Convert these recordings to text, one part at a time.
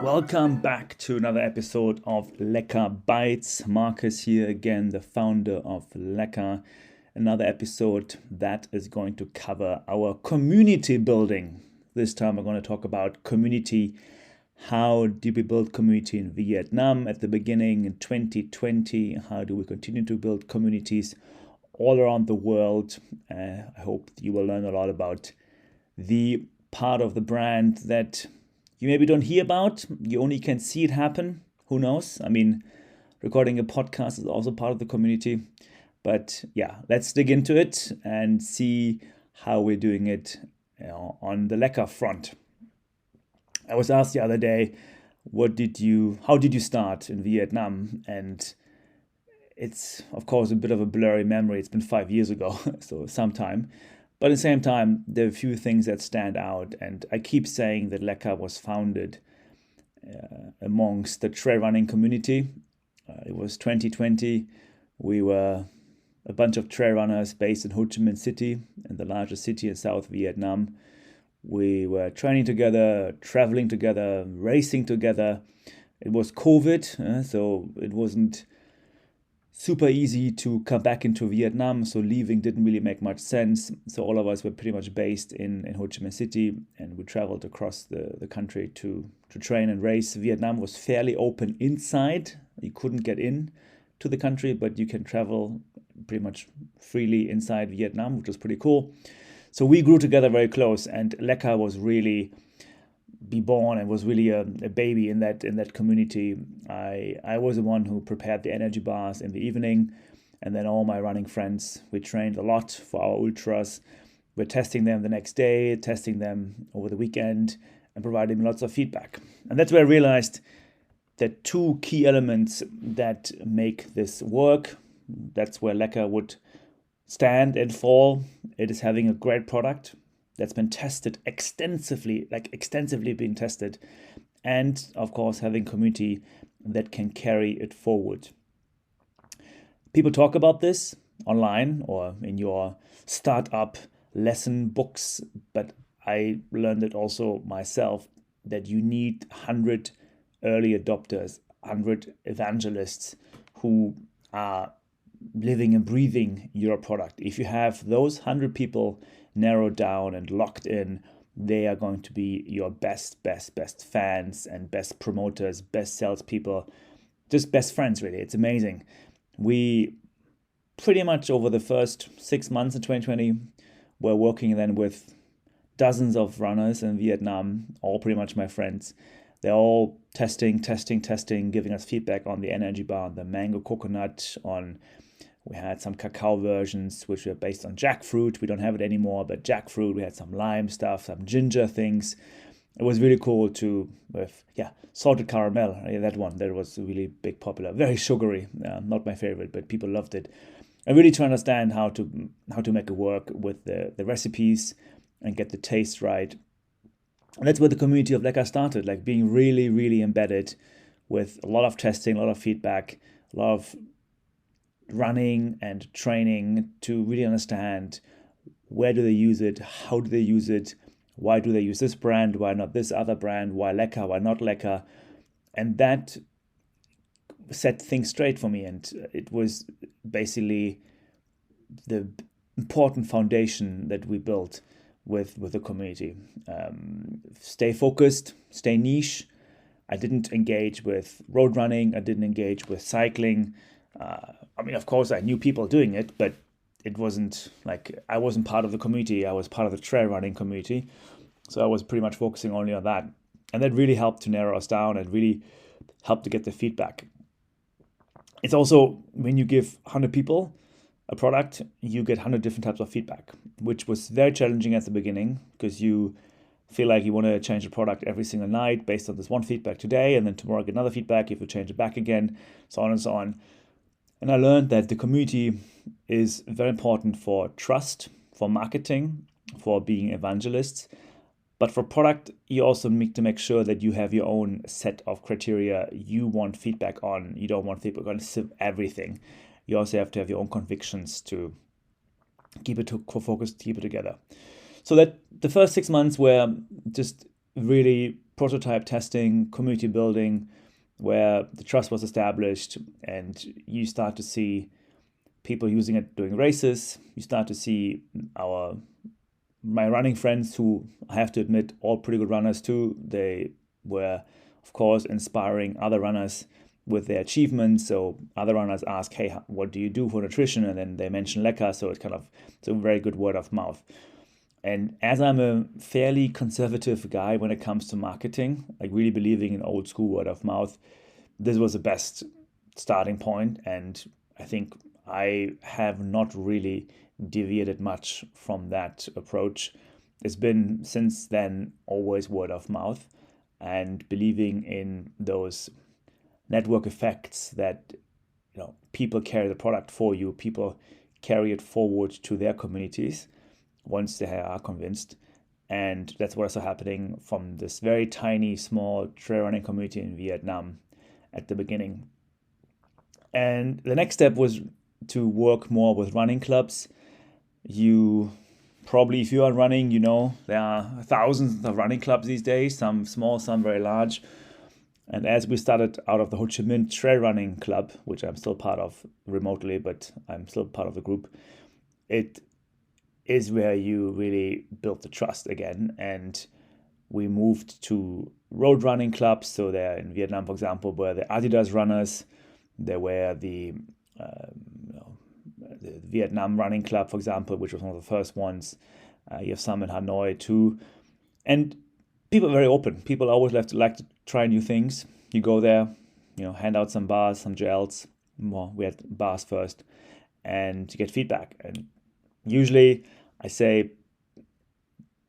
Welcome back to another episode of Lecka Bites. Marcus here again, the founder of Lecka. Another episode that is going to cover our community building. This time we're going to talk about community. How did we build community in Vietnam at the beginning in 2020? How do we continue to build communities all around the world? I hope you will learn a lot about the part of the brand that you maybe don't hear about. You only can see it happen. Who knows? I mean, recording a podcast is also part of the community. But yeah, let's dig into it and see how we're doing it on the Lecka front. I was asked the other day, how did you start in Vietnam? And it's, of course, a bit of a blurry memory. It's been 5 years ago, so some time. But at the same time, there are a few things that stand out. And I keep saying that Lecka was founded amongst the trail running community. It was 2020. We were a bunch of trail runners based in Ho Chi Minh City, in the largest city in South Vietnam. We were training together, traveling together, racing together. It was COVID, so it wasn't super easy to come back into Vietnam, so leaving didn't really make much sense. So all of us were pretty much based in Ho Chi Minh City, and we traveled across the country to train and race. Vietnam was fairly open inside. You couldn't get in to the country, but you can travel pretty much freely inside Vietnam, which was pretty cool. So we grew together very close, and Lecka was really born and was really a baby in that community. I was the one who prepared the energy bars in the evening, and then all my running friends, we trained a lot for our ultras. We're testing them the next day, testing them over the weekend, and providing lots of feedback. And that's where I realized that two key elements that make this work. That's where Lecka would stand and fall. It is having a great product that's been tested extensively being tested, and of course having community that can carry it forward. People talk about this online or in your startup lesson books, but I learned it also myself, that you need 100 early adopters, 100 evangelists who are living and breathing your product. If you have those 100 people narrowed down and locked in, they are going to be your best fans and best promoters, best salespeople, just best friends, really. It's amazing. We pretty much over the first 6 months in 2020 were working then with dozens of runners in Vietnam, all pretty much my friends. They're all testing, giving us feedback on the energy bar, on the mango coconut, we had some cacao versions, which were based on jackfruit. We don't have it anymore, but jackfruit. We had some lime stuff, some ginger things. It was really cool salted caramel. That one, that was really big popular. Very sugary, not my favorite, but people loved it. And really to understand how to make it work with the recipes and get the taste right. And that's where the community of Lecka started, like being really, really embedded with a lot of testing, a lot of feedback, a lot of running and training to really understand where do they use it, how do they use it, why do they use this brand, why not this other brand, why Lecka, why not Lecka. And that set things straight for me, and it was basically the important foundation that we built with the community. Stay focused, stay niche. I didn't engage with road running, I didn't engage with cycling. Of course, I knew people doing it, but it wasn't like I wasn't part of the community. I was part of the trail running community. So I was pretty much focusing only on that. And that really helped to narrow us down and really helped to get the feedback. It's also when you give 100 people a product, you get 100 different types of feedback, which was very challenging at the beginning because you feel like you want to change the product every single night based on this one feedback today, and then tomorrow get another feedback if you change it back again, so on and so on. And I learned that the community is very important for trust, for marketing, for being evangelists. But for product, you also need to make sure that you have your own set of criteria you want feedback on. You don't want feedback on everything. You also have to have your own convictions to keep it focused, keep it together. So that the first 6 months were just really prototype testing, community building, where the trust was established, and you start to see people using it doing races. You start to see my running friends, who I have to admit, all pretty good runners too. They were, of course, inspiring other runners with their achievements. So other runners ask, hey, what do you do for nutrition? And then they mention Lecka. So it's a very good word of mouth. And as I'm a fairly conservative guy when it comes to marketing, like really believing in old school word of mouth, this was the best starting point. And I think I have not really deviated much from that approach. It's been since then always word of mouth, and believing in those network effects that people carry the product for you, people carry it forward to their communities once they are convinced. And that's what is happening from this very tiny, small trail running community in Vietnam at the beginning. And the next step was to work more with running clubs. You probably, if you are running, there are thousands of running clubs these days, some small, some very large. And as we started out of the Ho Chi Minh Trail Running Club, which I'm still part of remotely, but I'm still part of the group, it is where you really build the trust again. And we moved to road running clubs. So there in Vietnam, for example, were the Adidas runners. There were the Vietnam Running Club, for example, which was one of the first ones. You have some in Hanoi too. And people are very open. People always like to try new things. You go there, hand out some bars, some gels. Well, we had bars first, and you get feedback. And usually I say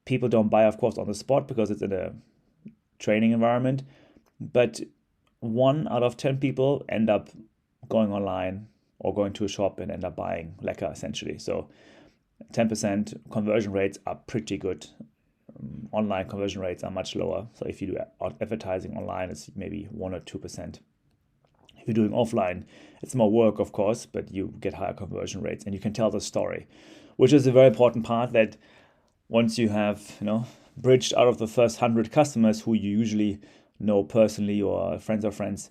people don't buy, of course, on the spot because it's in a training environment. But 1 out of 10 people end up going online or going to a shop and end up buying Lecka, essentially. So 10% conversion rates are pretty good. Online conversion rates are much lower. So if you do advertising online, it's maybe 1 or 2%. If you're doing offline, it's more work, of course, but you get higher conversion rates and you can tell the story, which is a very important part. That once you have, bridged out of the first 100 customers who you usually know personally or friends of friends,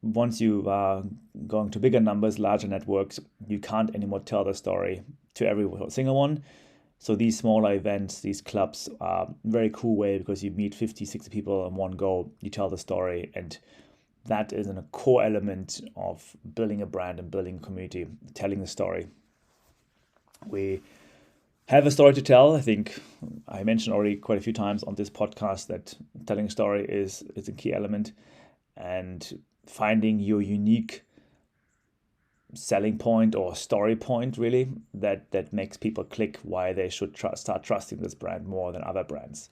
once you are going to bigger numbers, larger networks, you can't anymore tell the story to every single one. So these smaller events, these clubs are a very cool way, because you meet 50, 60 people in one go, you tell the story, and that is a core element of building a brand and building a community, telling the story. We have a story to tell. I think I mentioned already quite a few times on this podcast that telling a story is a key element, and finding your unique selling point or story point, really, that makes people click, why they should start trusting this brand more than other brands.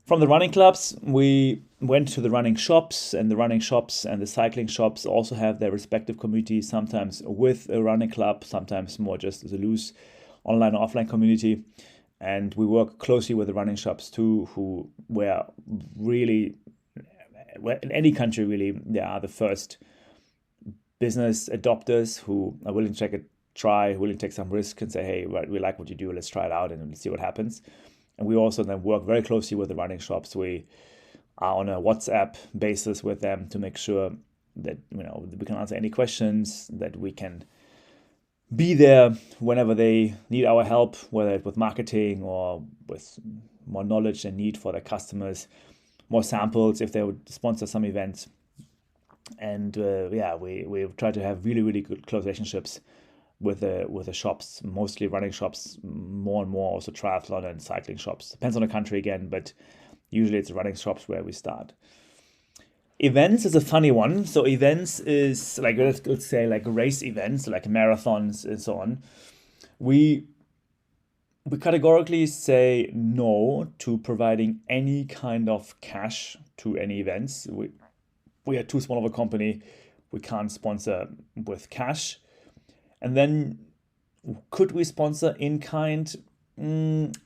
From the running clubs, we went to the running shops, and the running shops and the cycling shops also have their respective communities, sometimes with a running club, sometimes more just as a loose online or offline community. And we work closely with the running shops too, who were really, in any country really, they are the first business adopters who are willing to take a try, willing to take some risk and say, hey, we like what you do, let's try it out and see what happens. And we also then work very closely with the running shops. We are on a WhatsApp basis with them to make sure that we can answer any questions, that we can be there whenever they need our help, whether it's with marketing or with more knowledge and need for their customers, more samples if they would sponsor some events. And we try to have really, really good close relationships with the shops, mostly running shops, more and more also triathlon and cycling shops. Depends on the country again, but usually it's running shops where we start. Events is a funny one. So events is like, let's say like race events, like marathons and so on. We categorically say no to providing any kind of cash to any events. We are too small of a company. We can't sponsor with cash. And then could we sponsor in kind?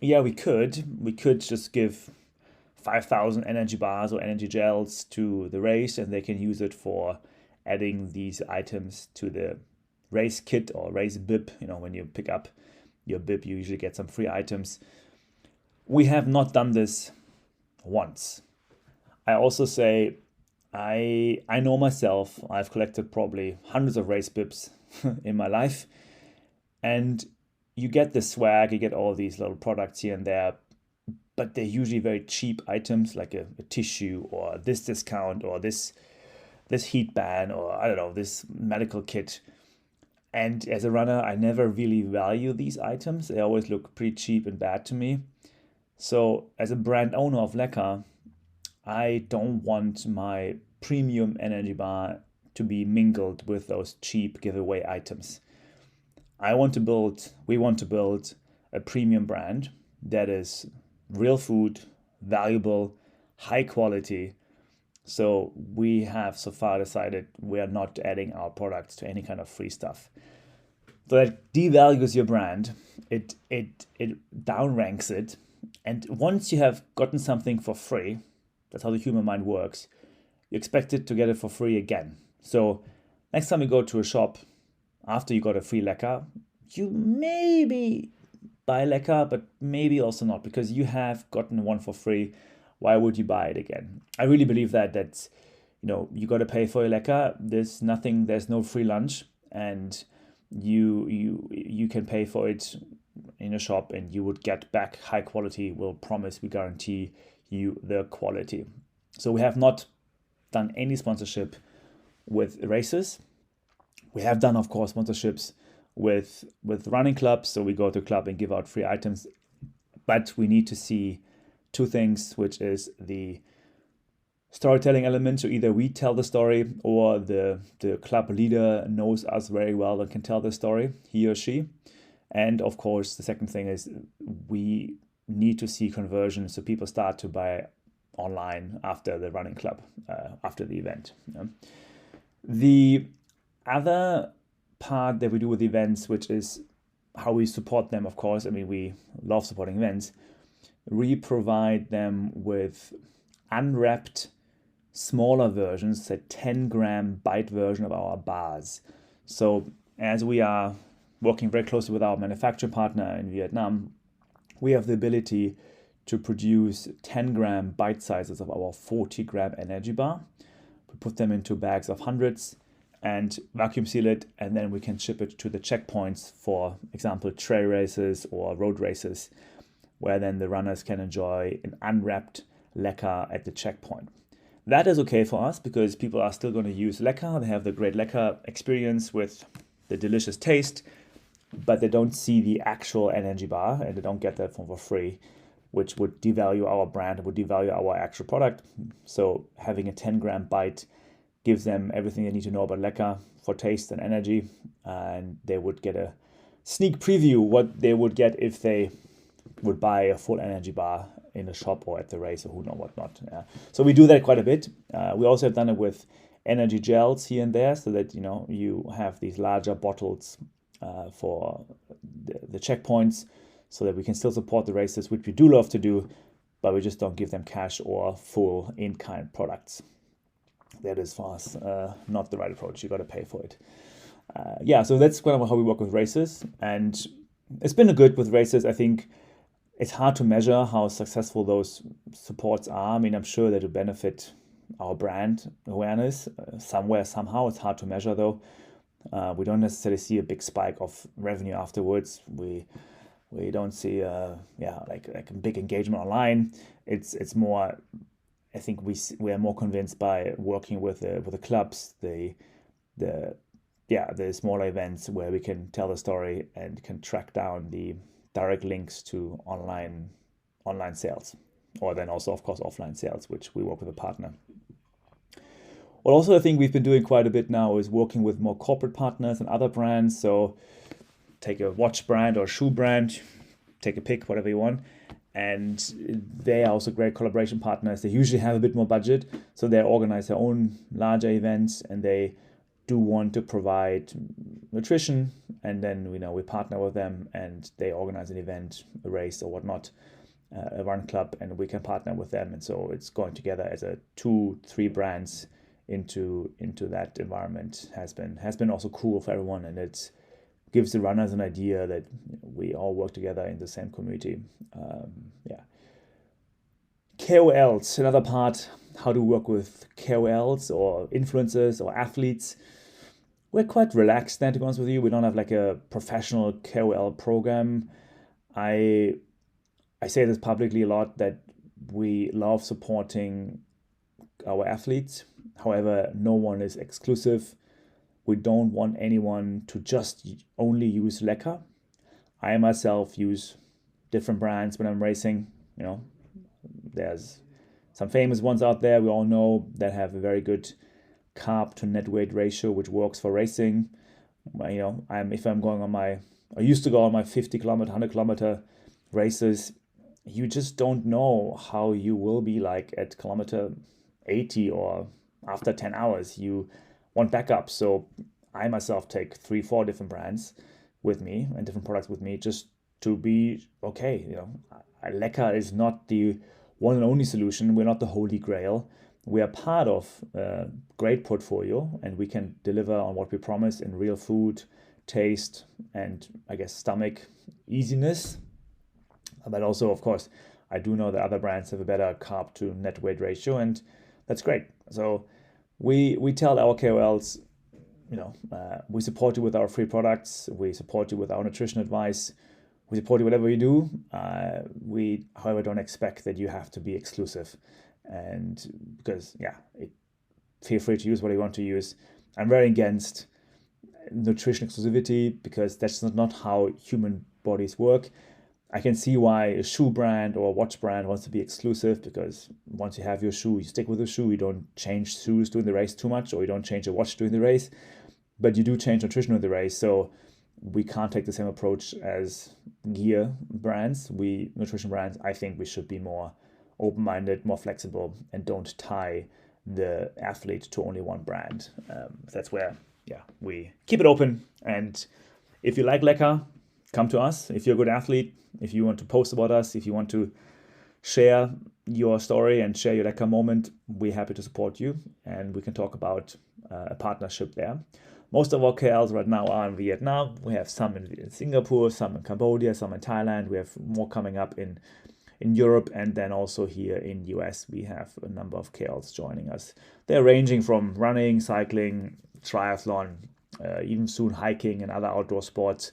Yeah, we could. We could just give 5,000 energy bars or energy gels to the race, and they can use it for adding these items to the race kit or race bib. When you pick up your bib, you usually get some free items. We have not done this once. I also say I know myself. I've collected probably hundreds of race bibs in my life, and you get the swag, you get all these little products here and there, but they're usually very cheap items like a tissue or this discount or this heat band or I don't know, this medical kit. And as a runner, I never really value these items. They always look pretty cheap and bad to me. So as a brand owner of Lecka, I don't want my premium energy bar to be mingled with those cheap giveaway items. We want to build a premium brand that is real food, valuable, high quality. So we have so far decided we are not adding our products to any kind of free stuff. So that devalues your brand. It downranks it. And once you have gotten something for free, that's how the human mind works, you expect it to get it for free again. So next time you go to a shop after you got a free Lecka, you maybe buy Lecka, but maybe also not, because you have gotten one for free. Why would you buy it again? I really believe that's you got to pay for your Lecka. There's no free lunch, and you can pay for it in a shop and you would get back high quality. We'll promise, we guarantee you the quality. So we have not done any sponsorship with races. We have done, of course, sponsorships with running clubs. So we go to a club and give out free items, but we need to see two things, which is the storytelling element. So either we tell the story or the club leader knows us very well and can tell the story, he or she. And of course, the second thing is we need to see conversion, so people start to buy online after the running club, after the event. The other part that we do with events, which is how we support them, of course. I mean, we love supporting events. We provide them with unwrapped, smaller versions, a 10-gram bite version of our bars. So as we are working very closely with our manufacturing partner in Vietnam, we have the ability to produce 10-gram bite sizes of our 40-gram energy bar. We put them into bags of hundreds and vacuum seal it, and then we can ship it to the checkpoints, for example, trail races or road races, where then the runners can enjoy an unwrapped Lecka at the checkpoint. That is okay for us because people are still going to use Lecka. They have the great Lecka experience with the delicious taste, but they don't see the actual energy bar and they don't get that for free, which would devalue our brand, would devalue our actual product. So having a 10-gram bite gives them everything they need to know about Lecka for taste and energy, and they would get a sneak preview what they would get if they would buy a full energy bar in a shop or at the race or who knows what not. Yeah. So we do that quite a bit. We also have done it with energy gels here and there, so that you have these larger bottles for the checkpoints, so that we can still support the races, which we do love to do, but we just don't give them cash or full in-kind products. That is for us not the right approach. You got to pay for it. So that's kind of how we work with races, and it's been good with races. I think it's hard to measure how successful those supports are. I mean, I'm sure that it benefit our brand awareness somewhere, somehow. It's hard to measure though. We don't necessarily see a big spike of revenue afterwards. We don't see like a big engagement online. It's more, I think we are more convinced by working with the clubs, the smaller events where we can tell the story and can track down the direct links to online sales, or then also, of course, offline sales, which we work with a partner. What also I think we've been doing quite a bit now is working with more corporate partners and other brands. So take a watch brand or a shoe brand, take a pick, whatever you want. And they are also great collaboration partners. They usually have a bit more budget, so they organize their own larger events, and they do want to provide nutrition. And then we partner with them, and they organize an event, a race or whatnot, a run club, and we can partner with them. And so it's going together as a 2-3 brands into that environment has been also cool for everyone, and it gives the runners an idea that we all work together in the same community. KOLs, another part how to work with KOLs or influencers or athletes. We're quite relaxed then, to be honest with you. We don't have like a professional KOL program. I say this publicly a lot, that we love supporting our athletes. However, no one is exclusive. We don't want anyone to just only use Lecka. I myself use different brands when I'm racing. There's some famous ones out there we all know that have a very good carb to net weight ratio, which works for racing. I used to go on my 50 kilometer, 100 kilometer races. You just don't know how you will be like at kilometer 80 or after 10 hours. You want backup. So I myself take 3-4 different brands with me and different products with me just to be okay. Lecka is not the one and only solution. We're not the holy grail. We are part of a great portfolio, and we can deliver on what we promise in real food, taste, and I guess stomach easiness. But also, of course, I do know that other brands have a better carb to net weight ratio, and that's great. So we tell our KOLs, we support you with our free products. We support you with our nutrition advice. We support you whatever you do. We, however, don't expect that you have to be exclusive. And because, feel free to use what you want to use. I'm very against nutrition exclusivity because that's not how human bodies work. I can see why a shoe brand or a watch brand wants to be exclusive, because once you have your shoe, you stick with the shoe. You don't change shoes during the race too much, or you don't change your watch during the race, but you do change nutrition during the race. So we can't take the same approach as gear brands. Nutrition brands, I think we should be more open-minded, more flexible, and don't tie the athlete to only one brand. That's where, we keep it open. And if you like Lecka, come to us. If you're a good athlete, if you want to post about us, if you want to share your story and share your Lecka moment, we're happy to support you, and we can talk about a partnership there. Most of our KLs right now are in Vietnam. We have some in Singapore, some in Cambodia, some in Thailand. We have more coming up in Europe, and then also here in US, we have a number of KLs joining us. They're ranging from running, cycling, triathlon, even soon hiking and other outdoor sports.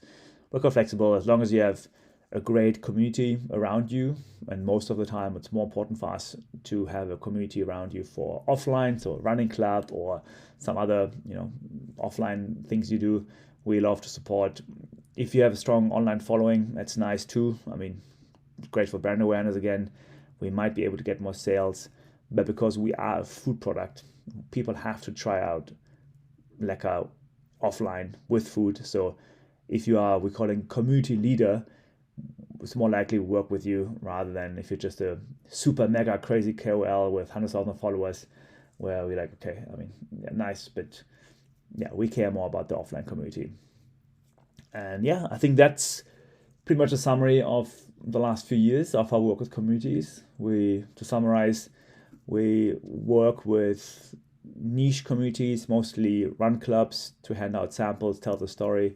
We're quite flexible as long as you have a great community around you. And most of the time, it's more important for us to have a community around you for offline, so a running club or some other, offline things you do. We love to support. If you have a strong online following, that's nice too. I mean, great for brand awareness again. We might be able to get more sales, but because we are a food product, people have to try out Lecka offline with food. So if you are, we're calling community leader, it's more likely to work with you rather than if you're just a super mega crazy KOL with 100,000 followers, where we're like, okay, I mean, nice, but we care more about the offline community. And I think that's pretty much a summary of the last few years of our work with communities. To summarize, we work with niche communities, mostly run clubs, to hand out samples, tell the story.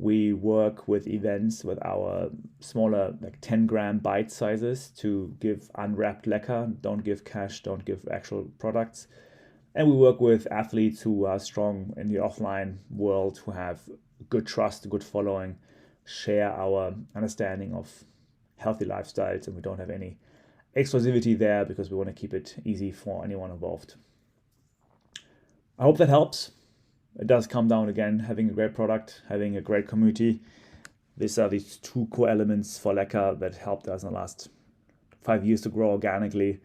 We work with events with our smaller, like 10-gram bite sizes, to give unwrapped Lecka, don't give cash, don't give actual products. And we work with athletes who are strong in the offline world, who have good trust, good following, share our understanding of healthy lifestyles, and we don't have any exclusivity there because we want to keep it easy for anyone involved. I hope that helps. It does come down again, having a great product, having a great community. These are these two core elements for Lecka that helped us in the last 5 years to grow organically.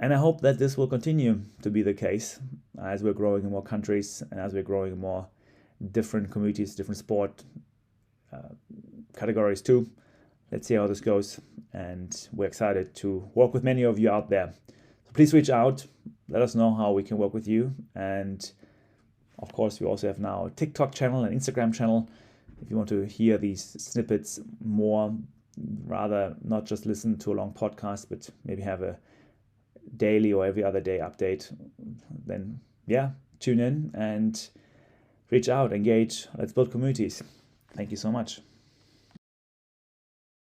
And I hope that this will continue to be the case as we're growing in more countries and as we're growing in more different communities, different sport categories too. Let's see how this goes. And we're excited to work with many of you out there. So please reach out. Let us know how we can work with you. And of course, we also have now a TikTok channel and Instagram channel. If you want to hear these snippets more, rather not just listen to a long podcast, but maybe have a daily or every other day update, then tune in and reach out, engage. Let's build communities. Thank you so much.